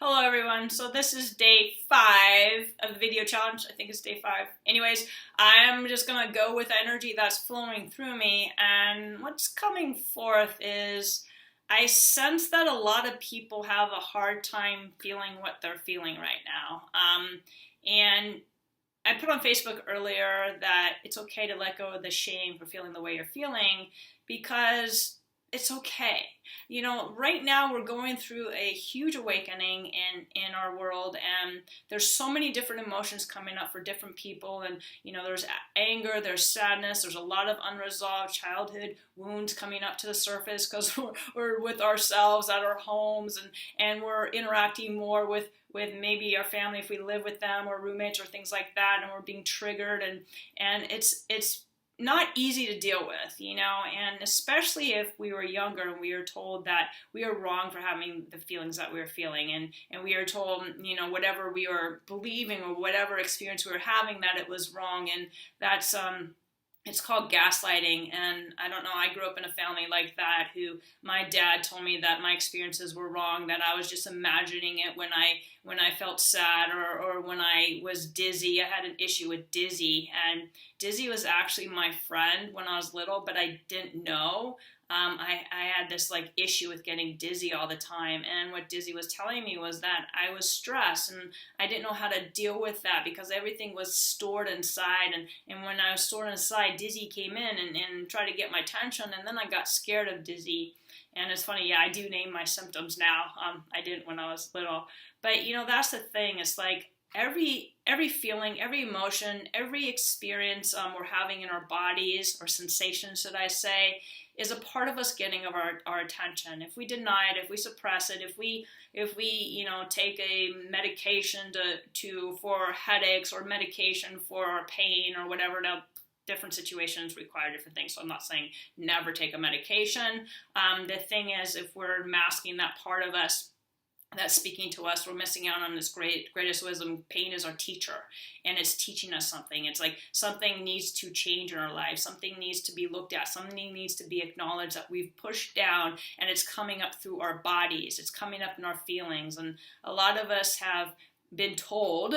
Hello everyone, so this is day 5 of the video challenge. I think it's day 5. Anyways, I'm just gonna go with the energy that's flowing through me, and what's coming forth is I sense that a lot of people have a hard time feeling what they're feeling right now. And I put on Facebook earlier that it's okay to let go of the shame for feeling the way you're feeling, because it's okay. You know, right now we're going through a huge awakening in our world, and there's so many different emotions coming up for different people. And you know, there's anger, there's sadness, there's a lot of unresolved childhood wounds coming up to the surface because we're with ourselves at our homes, and we're interacting more with maybe our family if we live with them, or roommates or things like that, and we're being triggered, and it's not easy to deal with, you know, and especially if we were younger and we were told that we are wrong for having the feelings that we were feeling, and we are told, you know, whatever we were believing or whatever experience we were having, that it was wrong. And that's it's called gaslighting. And I don't know, I grew up in a family like that, who my dad told me that my experiences were wrong, that I was just imagining it when I felt sad, or when I was dizzy. I had an issue with dizzy, and dizzy was actually my friend when I was little, but I didn't know. I had this like issue with getting dizzy all the time, and what dizzy was telling me was that I was stressed, and I didn't know how to deal with that because everything was stored inside, and when I was stored inside, dizzy came in and tried to get my attention, and then I got scared of dizzy. And it's funny, yeah, I do name my symptoms now. I didn't when I was little, but you know, that's the thing. It's like every feeling, every emotion, every experience we're having in our bodies, or sensations, should I say, is a part of us getting of our attention. If we deny it, if we suppress it, if we you know, take a medication for headaches, or medication for our pain, or whatever. Now, different situations require different things, so I'm not saying never take a medication. The thing is, if we're masking that part of us that's speaking to us, we're missing out on this greatest wisdom. Pain is our teacher, and it's teaching us something. It's like something needs to change in our lives. Something needs to be looked at. Something needs to be acknowledged that we've pushed down, and it's coming up through our bodies. It's coming up in our feelings. And a lot of us have been told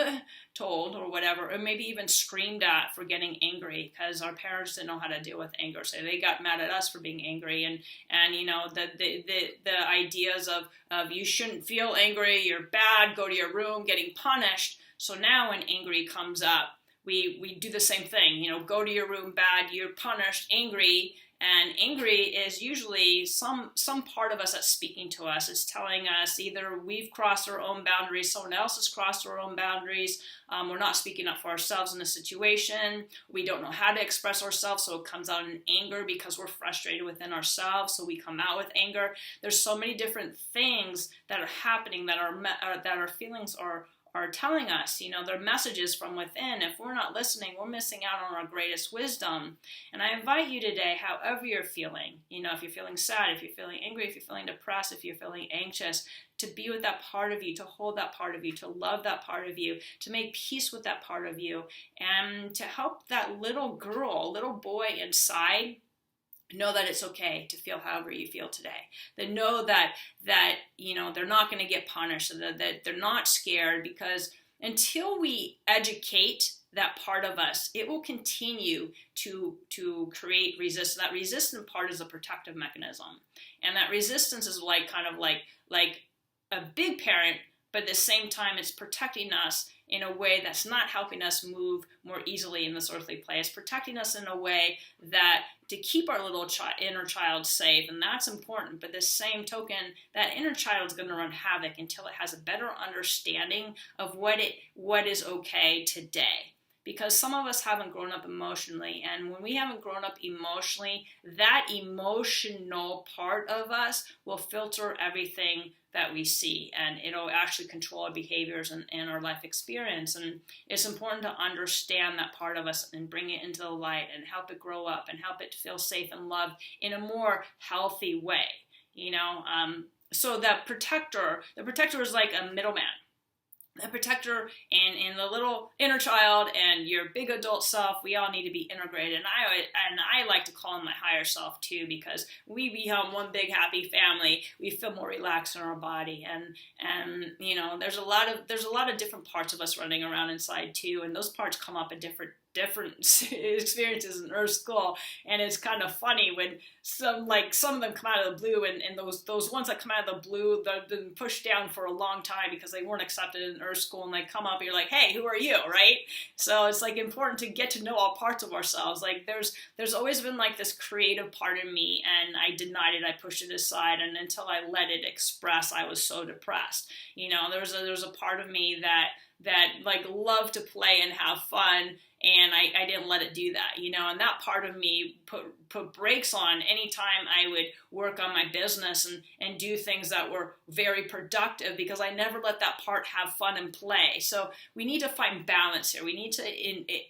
or whatever, or maybe even screamed at for getting angry, because our parents didn't know how to deal with anger, so they got mad at us for being angry. And you know, the ideas of you shouldn't feel angry, you're bad, go to your room, getting punished. So now when angry comes up, we do the same thing, you know, go to your room, bad, you're punished, angry. And angry is usually some part of us that's speaking to us. It's telling us either we've crossed our own boundaries, someone else has crossed our own boundaries, we're not speaking up for ourselves in a situation, we don't know how to express ourselves, so it comes out in anger because we're frustrated within ourselves, so we come out with anger. There's so many different things that are happening that our feelings are telling us. You know, they're messages from within. If we're not listening, we're missing out on our greatest wisdom. And I invite you today, however you're feeling, you know, if you're feeling sad, if you're feeling angry, if you're feeling depressed, if you're feeling anxious, to be with that part of you, to hold that part of you, to love that part of you, to make peace with that part of you, and to help that little girl, little boy inside know that it's okay to feel however you feel today. They know that you know, they're not going to get punished, that they're not scared, because until we educate that part of us, it will continue to create resistance. That resistant part is a protective mechanism, and that resistance is like kind of like a big parent, but at the same time it's protecting us in a way that's not helping us move more easily in this earthly play. It's protecting us in a way that to keep our little inner child safe, and that's important. But the same token, that inner child is going to run havoc until it has a better understanding of what is okay today. Because some of us haven't grown up emotionally, and when we haven't grown up emotionally, that emotional part of us will filter everything that we see, and it'll actually control our behaviors and our life experience. And it's important to understand that part of us and bring it into the light and help it grow up and help it feel safe and loved in a more healthy way, you know. So the protector is like a middleman. the protector and the little inner child and your big adult self, we all need to be integrated. And I like to call them my higher self too, because we become one big happy family. We feel more relaxed in our body, and you know, there's a lot of different parts of us running around inside too, and those parts come up in different experiences in Earth School. And it's kind of funny when some of them come out of the blue, and those ones that come out of the blue, they've been pushed down for a long time because they weren't accepted in Earth School, and they come up and you're like, hey, who are you, right? So it's like important to get to know all parts of ourselves. Like there's always been like this creative part of me, and I denied it, I pushed it aside, and until I let it express, I was so depressed. You know, there was a part of me that like loved to play and have fun, and I didn't let it do that, you know, and that part of me put brakes on anytime I would work on my business and do things that were very productive, because I never let that part have fun and play. So we need to find balance here. We need to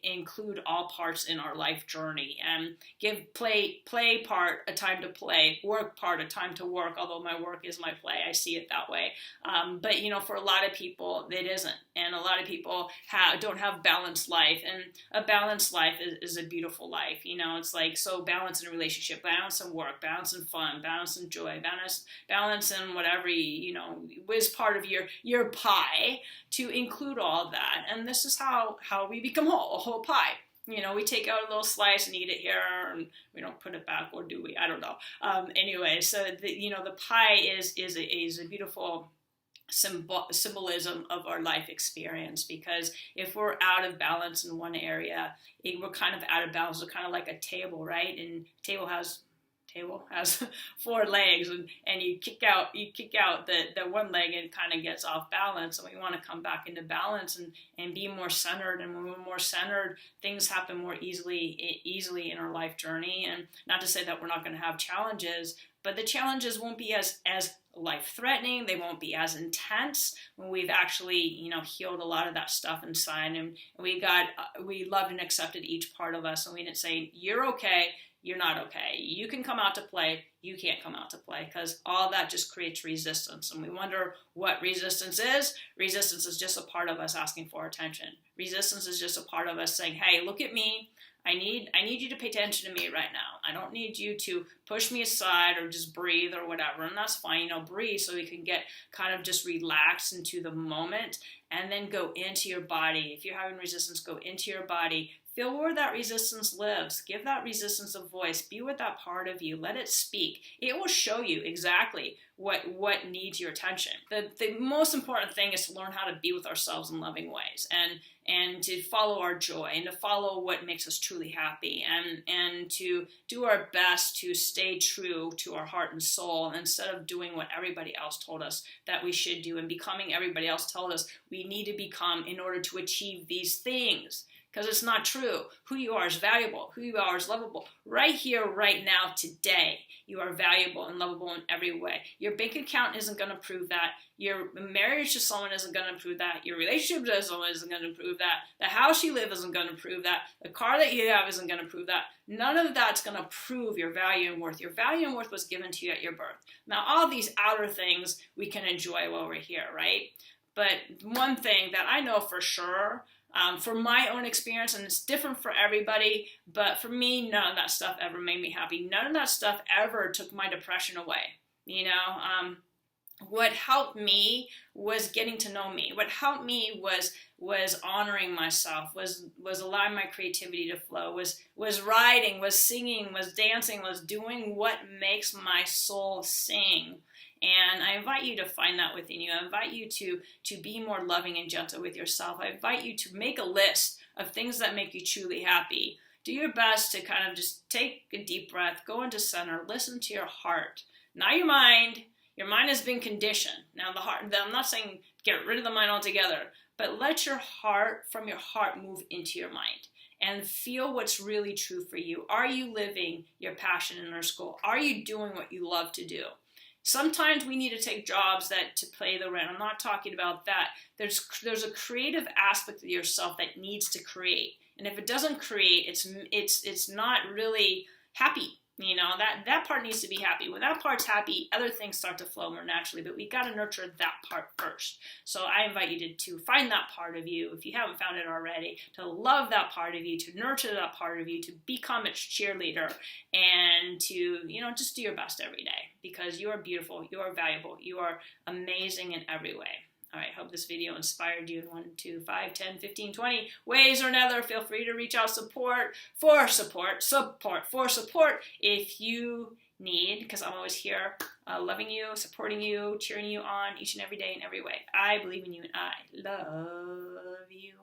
include all parts in our life journey, and give play part a time to play, work part a time to work, although my work is my play. I see it that way. But, you know, for a lot of people, it isn't. And a lot of people don't have balanced life. And a balanced life is a beautiful life. You know, it's like, so balance in a relationship, balance in work, balance in fun, balance in joy, balance in whatever, you know, is part of your pie, to include all of that. And this is how we become a whole pie. You know, we take out a little slice and eat it here, and we don't put it back, or do we? I don't know. Anyway, so the pie is a beautiful symbolism of our life experience, because if we're out of balance in one area, we're kind of out of balance. We're kind of like a table, right? And table has 4 legs, and you kick out the one leg, and it kind of gets off balance, and we want to come back into balance and be more centered. And when we're more centered, things happen more easily in our life journey. And not to say that we're not going to have challenges, but the challenges won't be as life-threatening. They won't be as intense when we've actually, you know, healed a lot of that stuff inside, and we loved and accepted each part of us, and we didn't say, you're okay, you're not okay, you can come out to play, you can't come out to play, because all that just creates resistance. And we wonder what resistance is. Resistance is just a part of us asking for attention. Resistance is just a part of us saying, hey, look at me. I need you to pay attention to me right now. I don't need you to push me aside or just breathe or whatever. And that's fine, you know, breathe so we can get kind of just relaxed into the moment, and then go into your body. If you're having resistance, go into your body. Feel where that resistance lives. Give that resistance a voice. Be with that part of you. Let it speak. It will show you exactly what needs your attention. The most important thing is to learn how to be with ourselves in loving ways, and to follow our joy, and to follow what makes us truly happy, and to do our best to stay true to our heart and soul, instead of doing what everybody else told us that we should do, and becoming everybody else told us we need to become in order to achieve these things. Because it's not true. Who you are is valuable. Who you are is lovable. Right here, right now, today, you are valuable and lovable in every way. Your bank account isn't going to prove that. Your marriage to someone isn't going to prove that. Your relationship to someone isn't going to prove that. The house you live isn't going to prove that. The car that you have isn't going to prove that. None of that's going to prove your value and worth. Your value and worth was given to you at your birth. Now, all these outer things we can enjoy while we're here, right? But one thing that I know for sure, from my own experience, and it's different for everybody, but for me, none of that stuff ever made me happy. None of that stuff ever took my depression away. You know, what helped me was getting to know me. What helped me was honoring myself, was allowing my creativity to flow, was writing, was singing, was dancing, was doing what makes my soul sing. And I invite you to find that within you. I invite you to be more loving and gentle with yourself. I invite you to make a list of things that make you truly happy. Do your best to kind of just take a deep breath, go into center, listen to your heart, not your mind. Your mind has been conditioned. Now the heart, I'm not saying get rid of the mind altogether, but let your heart, from your heart, move into your mind and feel what's really true for you. Are you living your passion in our school? Are you doing what you love to do? Sometimes we need to take jobs to pay the rent. I'm not talking about that. There's a creative aspect of yourself that needs to create. And if it doesn't create, it's not really happy. You know, that part needs to be happy. When that part's happy, other things start to flow more naturally, but we got to nurture that part first. So I invite you to find that part of you, if you haven't found it already, to love that part of you, to nurture that part of you, to become its cheerleader, and to, you know, just do your best every day, because you are beautiful, you are valuable, you are amazing in every way. All right, hope this video inspired you in 1, 2, 5, 10, 15, 20 ways or another. Feel free to reach out for support if you need, because I'm always here loving you, supporting you, cheering you on each and every day in every way. I believe in you and I love you.